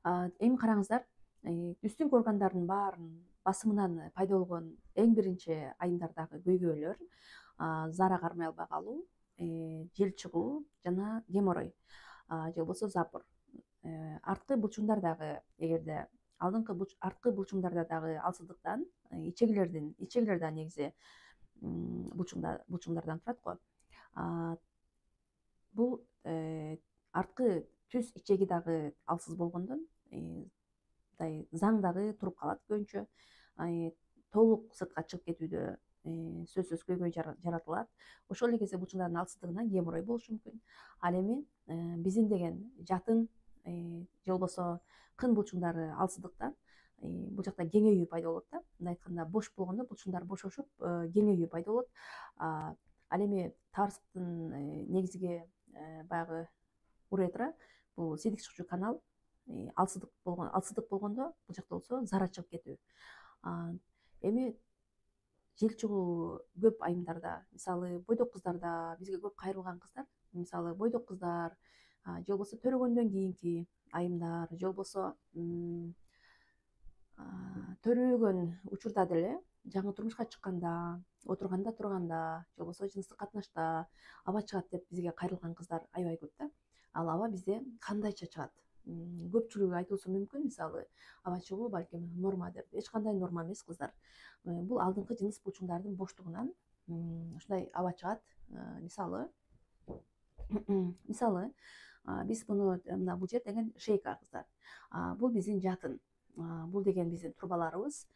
Эми караңыздар, үстүнкү органдардын баарын басымынан пайда болгон эң биринчи айымдардагы көйгөйлөр заара кармай албай калуу, жел чыгуу жана геморрой же болбосо запор. Арткы булчуңдардагы эгерде арткы булчуңдарда дагы алсыздыктан ичегилер да негизи булчуңдардан турат го. Бул арткы түз ичеги дагы алсыз болгондон мындай заң дагы туруп калат көбүнчө. Толук сыртка чыгып кетүүдө сөзсүз көйгөй жаратылат. Ошол эле кезде булчуңдардын алсыздыгынан геморрой болушу мүмкүн. Ал эми биздин деген жатын же болбосо кын булчуңдары алсыздыктан бул жакта кеңейүү пайда болот да. Мындай айтканда бош болгондо булчуңдар бошошуп кеңейүү пайда болот. Ал эми таарыстын негизги баягы уретра бул сийдик чыкчу канал алсыздык болгондо бул жакта болсо заара чыгып кетүү. Эми жел чыгуу көп айымдарда, мисалы бойдок кыздарда, бизге көп кайрылган кыздар, мисалы бойдок кыздар же болбосо төрөгөндөн кийинки айымдар же болбосо төрөгөн учурда деле жаңы турмушка чыкканда, отурганда турганда же болбосо жыныстык катнашта аба чыгат деп бизге кайрылган кыздар аябай көп да. Ал аба бизде кандайча чыгат? Көпчүлүгү айтуусу мүмкүн, мисалы аба чыгуу балким норма деп. Эч кандай норма эмес, кыздар. Бул алдыңкы жыныс булчуңдардын боштугунан ушундай аба чыгат. Мисалы биз муну мына бул жер деген шейка, кыздар. Бул биздин жатын. Бул деген биздин турбаларыбыз.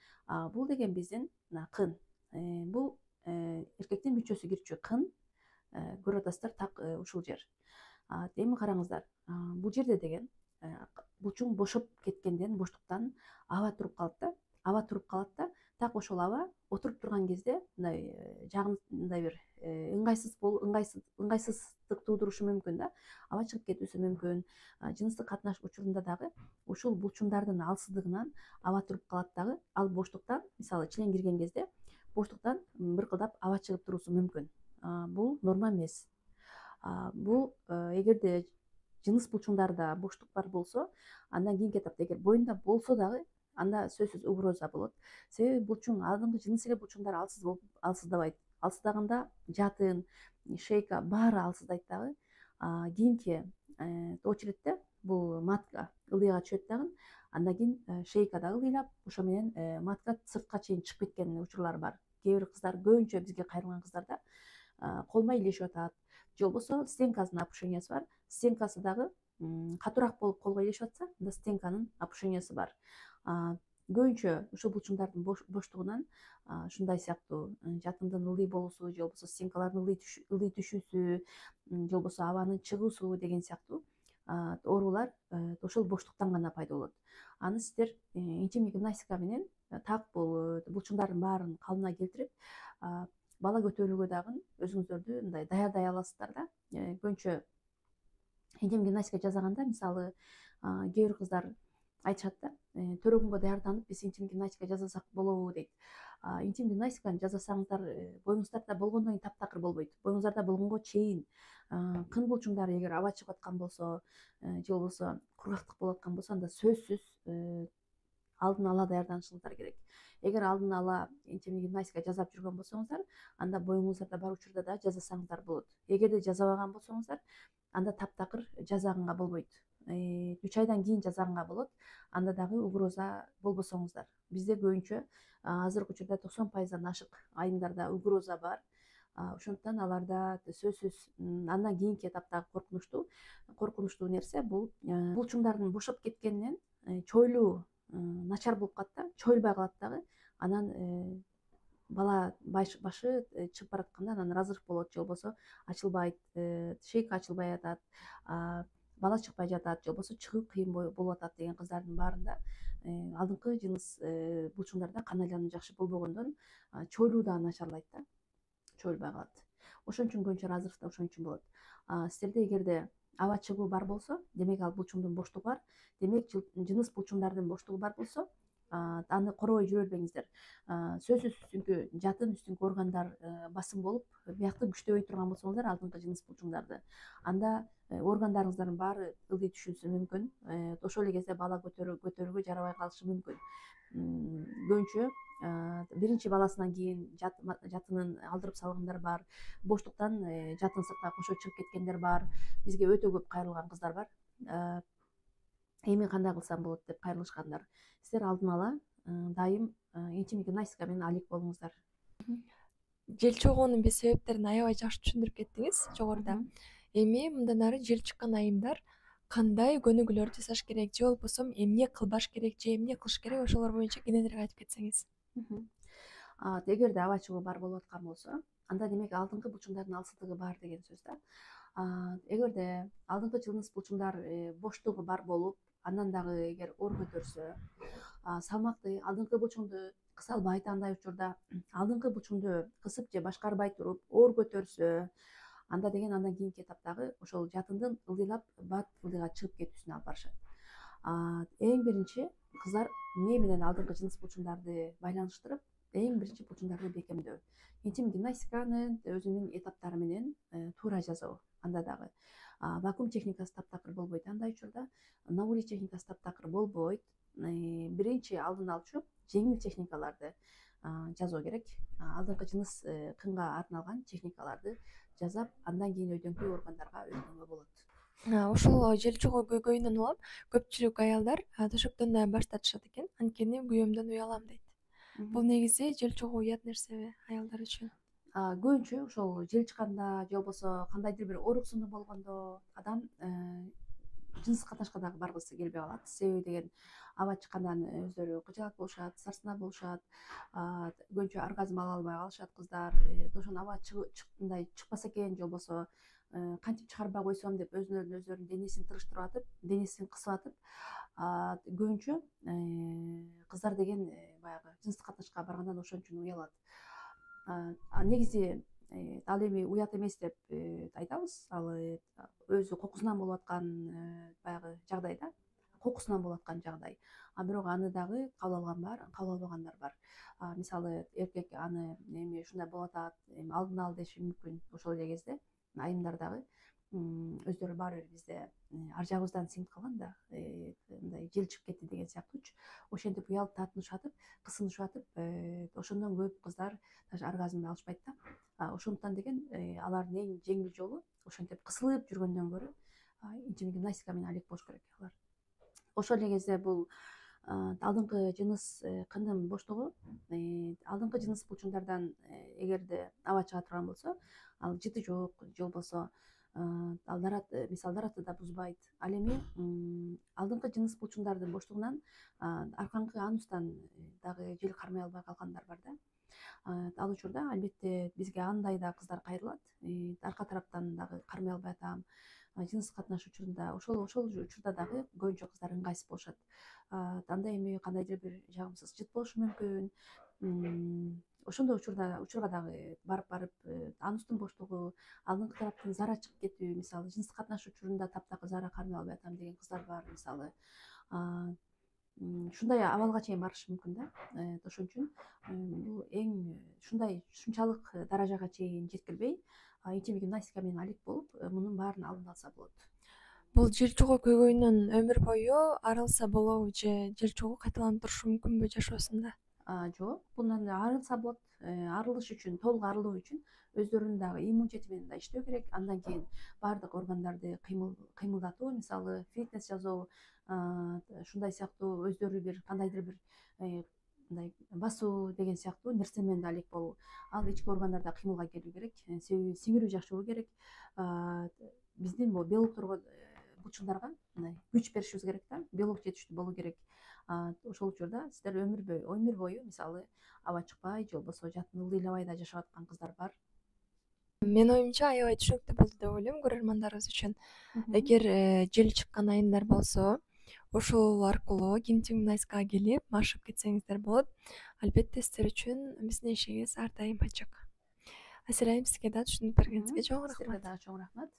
Бул деген биздин кын. Бул эркектин мүчөсү кирчү кын. Көрүп атасыздар, так ушул жер. Эми караңыздар, бул жерде деген булчуң бошоп кеткенден, боштуктан аба туруп калат да. Аба туруп калат да, так ошол аба отуруп турган кезде мындай бир ыңгайсыздык туудурушу мүмкүн да. Аба чыгып кетүүсү мүмкүн. Жыныстык катнаш учурунда дагы ушул булчуңдардын алсыздыгынан аба туруп калат дагы. Ал боштуктан, мисалы член кирген кезде боштуктан быркылдап аба чыгып туруусу мүмкүн. Бул норма эмес. Бул эгерде жыныс булчуңдарда боштук бар болсо, андан кийинки этапта эгер боюнда болсо дагы, анда сөзсүз угроза болот. Себеби булчуң, алдыңкы жыныс эле булчуңдар алсыздабайт. Алсыздаганда жатын, шейка баары алсыздайт дагы. Кийинки очередте бул матка ылыйга түшөт дагы. Андан кийин шейка дагы ылыйлап, ошо менен матка сыртка чейин чыгып кеткен учурлар бар. Кээ бир кыздар, көбүнчө бизге кайрылган кыздарда колмой илешип атат. Же болбосо стенкасынын опушениясы бар. Стенкасы дагы катуураак болуп колго илешип атса, анда стенканын опушениясы бар. Көбүнчө ушул булчуңдардын боштугунан ушундай сыяктуу жатындын ылый болуусу же болбосо стенкалардын ылый түшүүсү же болбосо абанын чыгуусу деген сыяктуу оорулар ошол боштуктан гана пайда болот. Аны сиздер интимдик гимнастика менен так бул булчуңдардын баарын калыбына келтирип, бала көтөрүүгө дагы өзүңүздөрдү мындай даярдай аласыздар да. Көбүнчө интим гимнастика жасаганда, мисалы кээ бир кыздар айтышат да, төрөгөнгө даярданып биз интим гимнастика жасасак болобу дейт. Интим гимнастиканы жасасаңыздар, боюңуздарда болгондон кийин таптакыр болбойт. Боюңуздарда болгонго чейин кын булчуңдары эгер аба чыгып аткан болсо же болбосо кургактык болуп аткан болсо, анда сөзсүз алдын ала даярданышыңыздар керек. Эгер алдын ала интимдик гимнастика жасап жүргөн болсоңуздар, анда боюңуздарда бар учурда да жасасаңыздар болот. Эгерде жасабаган болсоңуздар, анда таптакыр жасаганга болбойт. 3 айдан кийин жасаганга болот. Анда дагы угроза болбосоңуздар. Бизде көбүнчө азыркы учурда 90%дан ашык айымдарда угроза бар. Ошондуктан аларда сөзсүз андан кийинки этаптагы коркунучтуу нерсе бул булчуңдардын бошоп кеткенинен чойлуу начар болуп калат да, чойлбай калат дагы. Анан бала башы чыгып баратканда анан разрыв болот, же болбосо ачылбайт, шейка ачылбай атат, бала чыкпай жатат, же болбосо чыгуу кыйын болуп атат деген кыздардын баарында алдыңкы жыныс булчуңдарда кан айлануу жакшы болбогондон чойлуу да начарлайт да, чойлбай калат. Ошон үчүн көбүнчө разрыв да ошон үчүн болот. Сиздерде эгерде аба чыгуу бар болсо, демек ал булчуңдун боштугу бар. Демек жыныс булчуңдардын боштугу бар болсо, аны коробой жүрө бербеңиздер. Сөзсүз үстүңкү жатын үстүңкү органдар басым болуп биякты күчтөбөй турган болсоңуздар алдыңкы жыныс булчуңдарды, анда органдарыңыздардын баары ылдый түшүшү мүмкүн. Ошол эле кезде бала көтөрүүгө жарабай калышы мүмкүн. Көбүнчө биринчи баласынан кийин жатынын алдырып салгандар бар, боштуктан жатын сыртка кошо чыгып кеткендер бар, бизге өтө көп кайрылган кыздар бар. Эми кандай кылсам болот деп кайрылышкандар. Силер алдын ала дайым интимдик гимнастика менен алек болуңуздар. Жел чогуунун биз себептерин аябай жакшы түшүндүрүп кеттиңиз жогоруда. Эми мындан ары жел чыккан айымдар кандай көнүгүүлөрдү жасаш керек, же болбосо эмне кылбаш керек, же эмне кылыш керек, ошолор боюнча кененирээк айтып кетсеңиз. Эгерде аба чыгуу бар болуп аткан болсо, анда демек алдыңкы булчуңдардын алсыздыгы бар деген сөз да. Эгерде алдыңкы жыныс булчуңдар боштугу бар болуп, андан дагы эгер оор көтөрсө, салмакты алдыңкы булчуңду кыса албайт, андай учурда алдыңкы булчуңду кысып же башкарбай туруп оор көтөрсө, анда деген андан кийинки этаптагы ошол жатындын ылдыйлап бат ылдыйга чыгып кетүүсүнө алып барышат. Эң биринчи кыздар мээ менен алдыңкы жыныс булчуңдарды байланыштырып, эң биринчи булчуңдарды бекемдөө. Интим гимнастиканын өзүнүн этаптары менен туура жасоо. Анда дагы вакуум техникасы таптакыр болбойт. Андай учурда Наури техникасы таптакыр болбойт. Биринчи алдын алчу жеңил техникаларды жасоо керек. Алдыңкы жыныс кынга арналган техникаларды жасап, андан кийин өйдөңкү органдарга өтүүгө болот. Ошол жел чогуу көйгөйүнөн улам көпчүлүк аялдар төшөктөн да баш тартышат экен. Анткени күйөөмдөн уялам дейт. Бул негизи жел чогуу уят нерсеби аялдар үчүн? Көбүнчө ошол жел чыкканда же болбосо кандайдыр бир ооруксунуу болгондо адам жыныстык катнашка дагы баргысы келбей калат. Себеби деген аба чыккандан өздөрү кыжаак болушат, сарсанаа болушат, көбүнчө оргазм ала албай калышат кыздар. Ошон аба чыкпаса экен, же болбосо кантип чыгарбай койсом деп өздөрүнүн денесин тырыштырып атып, денесин кысып атып, көбүнчө кыздар деген баягы жыныстык катнашка баргандан ошончун уялат. Негизи ал эми уят эмес деп айтабыз. Ал өзү кокусунан болуп аткан баягы жагдайда, кокусунан болуп аткан жагдай. Бирок аны дагы кабыл алган бар, кабыл албагандар бар. Мисалы эркек аны эми ушундай болуп атат, эми алдын ал деши мүмкүн. Ошол эле кезде айымдар дагы өздөрү баары бир бизде ар жагыбыздан сиңип калган да, мындай жел чыгып кетти деген сыяктуучу. Ошентип уялып тартынышып атып, кысынышып атып, ошондон көп кыздар даже оргазмды алышпайт да. Ошондуктан деген алардын эң жеңил жолу ошентип кысылып жүргөндөн көрө интимдик гимнастика менен алек болуш керек алар. Ошол эле кезде бул алдыңкы жыныс кындын боштугу, алдыңкы жыныс булчуңдардан эгерде аба чыга турган болсо, ал жыты жок, же болбосо ал мисалы даратты да бузбайт. Ал эми алдыңкы жыныс булчуңдардын боштугунан аркаңкы анустан дагы жел кармай албай калгандар бар да. Ал учурда албетте бизге андай да кыздар кайрылат. Арка тараптан дагы кармай албай атам. Жыныстык катнаш учурунда ошол учурда дагы көбүнчө кыздар ыңгайсыз болушат. Анда эми кандайдыр бир жагымсыз жыт болушу мүмкүн. Ошондой учурга дагы барып анустун боштугу, алдыңкы тараптын зара чыгып кетүү, мисалы жыныстык катнаш учурунда таптакыр зара кармай албай атам деген кыздар бар, мисалы. Ушундай абалга чейин барышы мүмкүн да. Ошон үчүн бул ушунчалык даражага чейин жеткирбей, интимдик гимнастика менен алек болуп, мунун баарын алдын алса болот. Бул жел чогуу көйгөйүнөн өмүр бою арылса болобу, же жел чогуу кайталанып турушу мүмкүнбү жашоосунда? Жок, bundan арылса болот. Арылыш үчүн, толук арылуу үчүн өздөрүнүн дагы иммунитети менен да иштөө керек. Андан кийин баардык органдарды кыймылдатуу, мисалы фитнес жасоо, ушундай сыяктуу өздөрү бир кандайдыр бир мындай басуу деген сыяктуу нерсе менен да алек болуу. Ал ички органдарда кыймылга келүү керек. Себеби сиңирүү жакшыруу керек. Биздин белокторго, булчуңдарга мындай күч беришибиз керек да. Белок жетиштүү болуу керек. Ошол учурда сиздер өмүр бою мисалы аба чыкпай, же болбосо жатын ылдыйлабай да жашап аткан кыздар бар. Менин оюмча аябай түшүнүктүү болду деп ойлойм көрөрмандарыбыз үчүн. Эгер жел чыккан айымдар болсо, ошол аркылуу интим гимнастикага келип машыгып кетсеңиздер болот. Албетте сиздер үчүн биздин ишигиз ар дайым ачык. Асира айым, сизге да түшүнүп бергениңизге чоң рахмат. Сизге дагы чоң рахмат.